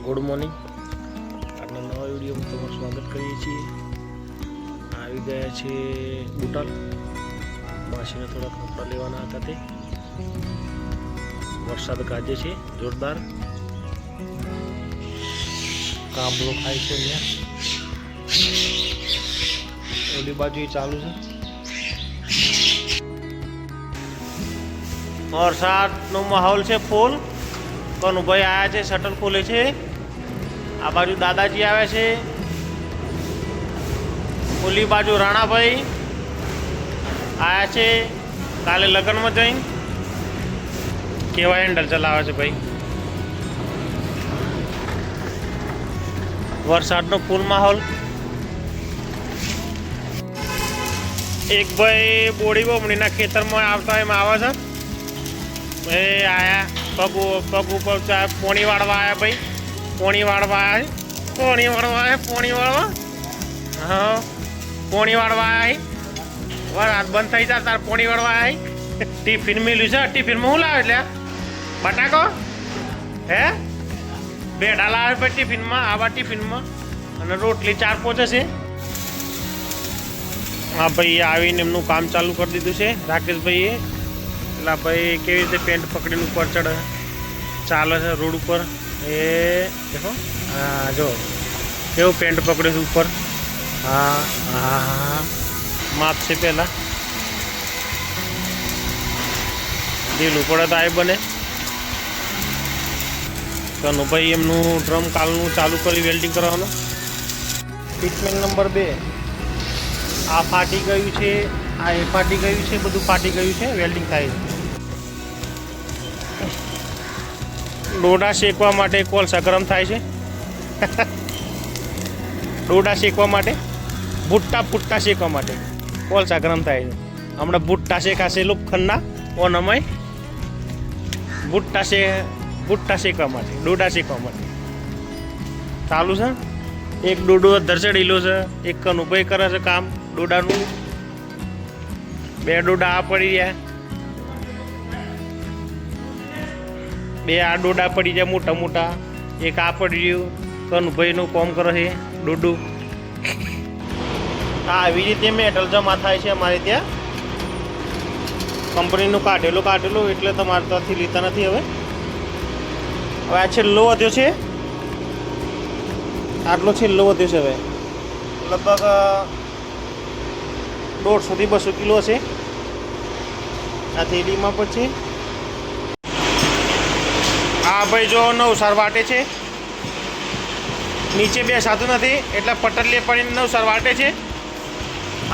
Good morning. આજના નવા વિડીયોમાં તમારું સ્વાગત કરીએ છીએ. આવી ગયા છે બુટાલ. માસીને થોડા કપડાં લેવાના હતા તે. વરસાદ ગાજે છે જોરદાર. કાબલો ખાય છે અહીંયા. ઓલી બાજુ ચાલુ છે. વરસાદનો માહોલ છે ફૂલ. કનુભાઈ આવ્યા છે, શટલ ખોલે છે. આ બાજુ દાદાજી આવે છે. ઓલી બાજુ રાણાભાઈ આવ્યા છે કાલે લગ્નમાં જઈને. કેવા હેન્ડલ ચલાવે છે ભાઈ. વરસાદનો ફૂલ માહોલ. એક ભાઈ બોડી બોમડીના ખેતરમાં આવતા એમાં આવે છે. એ આયા પગ ઉપર પોણી વાળવા આવ્યા ભાઈ. પોણી વાળવા હા પોણી વાળવા આવ્યા. રાત બંધ થઈ જાય તાર પોણી વાળવા આવી. ટિફિન મેલ્યું છે. ટિફિનમાં શું લાવે એટલે બટાકો હે બેડા લાવે ભાઈ ટિફિનમાં. આવા ટિફિનમાં અને રોટલી 4 પહોંચે છે. હા ભાઈ આવીને એમનું કામ ચાલુ કરી દીધું છે રાકેશભાઈએ. એટલે ભાઈ કેવી રીતે પેન્ટ પકડીને ઉપર ચડે ચાલે છે રોડ ઉપર. એ દેખો હા જો કેવું પેન્ટ પકડે છે ઉપર. હા હા હા માપ છે પહેલાં. ઢીલું પડે તો આ બને. કનુભાઈ એમનું ડ્રમ કાલનું ચાલુ કરી વેલ્ડિંગ કરવાનું. ફિટમેન્ટ નંબર 2 આ ફાટી ગયું છે, આ એ ફાટી ગયું છે, બધું ફાટી ગયું છે. વેલ્ડિંગ થાય છે. ડોડા શેકવા માટે કોલસા ગરમ થાય છે. ડોડા શેકવા માટે ભૂટ્ટા શેકવા માટે કોલસા ગરમ થાય છે. હમણાં ભૂટ્ટા શેકાશે લોખંડના ઓનમય. ભૂટ્ટા શેકવા માટે ડોડા શેકવા માટે ચાલુ છે. એક ડોડો ધરચડેલો છે. એક કનુભાઈ કરે છે કામ ડોડાનું. 2 ડોડા આ પડી રહ્યા. 2 આ ડોડા પડી જાય મોટા મોટા. એક આ પડી રહ્યું. કનુભાઈનું કામ કરે છે ડોડું. હા આવી રીતે મેટલ જમા થાય છે અમારે ત્યાં. કંપનીનું કાઢેલું એટલે તમારે ત્યાંથી લેતા નથી. હવે આ છેલ્લો વધ્યો છે. આટલો છેલ્લો વધ્યો છે. હવે લગભગ 150 થી 200 કિલો છે આ થેલીમાં. પછી આ ભાઈ જો નવસાર વાટે છે. નીચે બેસાતું નથી એટલે પટલીએ પડીને નવસાર વાટે છે.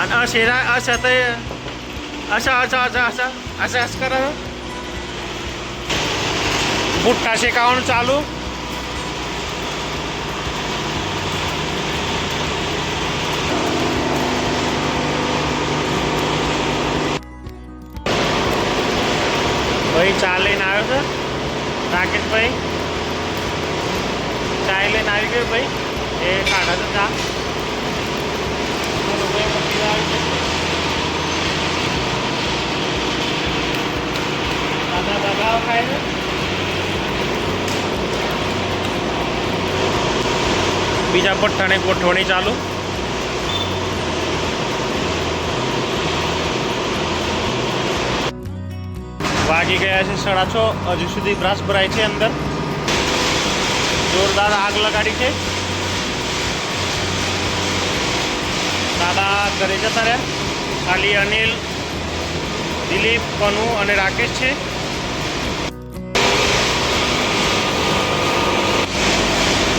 અને અશા કરે. ભૂટ્ટા શેકાવાનું ચાલુ. ભાઈ ચા લઈને આવ્યો છે રાકેશભાઈ. ચા લઈને આવી ગયો ભાઈ. એ કાઢા તો ચા દાદા ખાય છે. બીજા પઠ્ઠાને ગોઠવણી ચાલુ. વાગી ગયા છે 6:30. હજુ સુધી બ્રાસ ભરાય છે અંદર. જોરદાર આગ લગાડી છે. દાદા ઘરે જતા રહ્યા. ખાલી અનિલ, દિલીપ, કનુ અને રાકેશ છે.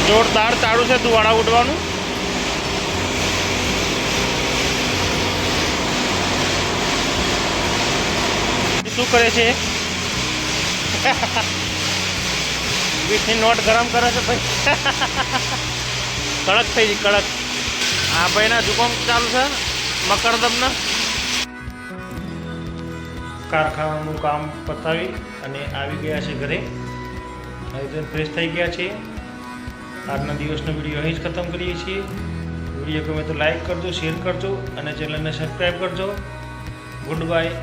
જોરદાર ચાલુ છે ધુવાડા ઉડવાનું. શું કરે છે? વીસની નોટ ગરમ કરે છે ભાઈ. કડક થઈ ગઈ કડક. આ ભાઈના જુકામ ચાલુ છે મકરદમના. કારખાનાનું કામ પતાવી અને આવી ગયા છે ઘરે. એકદમ ફ્રેશ થઈ ગયા છે. આજના દિવસનો વિડીયો અહીં જ ખતમ કરીએ છીએ. વિડીયો ગમે તો લાઈક કરજો, શેર કરજો અને ચેનલને સબસ્ક્રાઈબ કરજો. Good bye.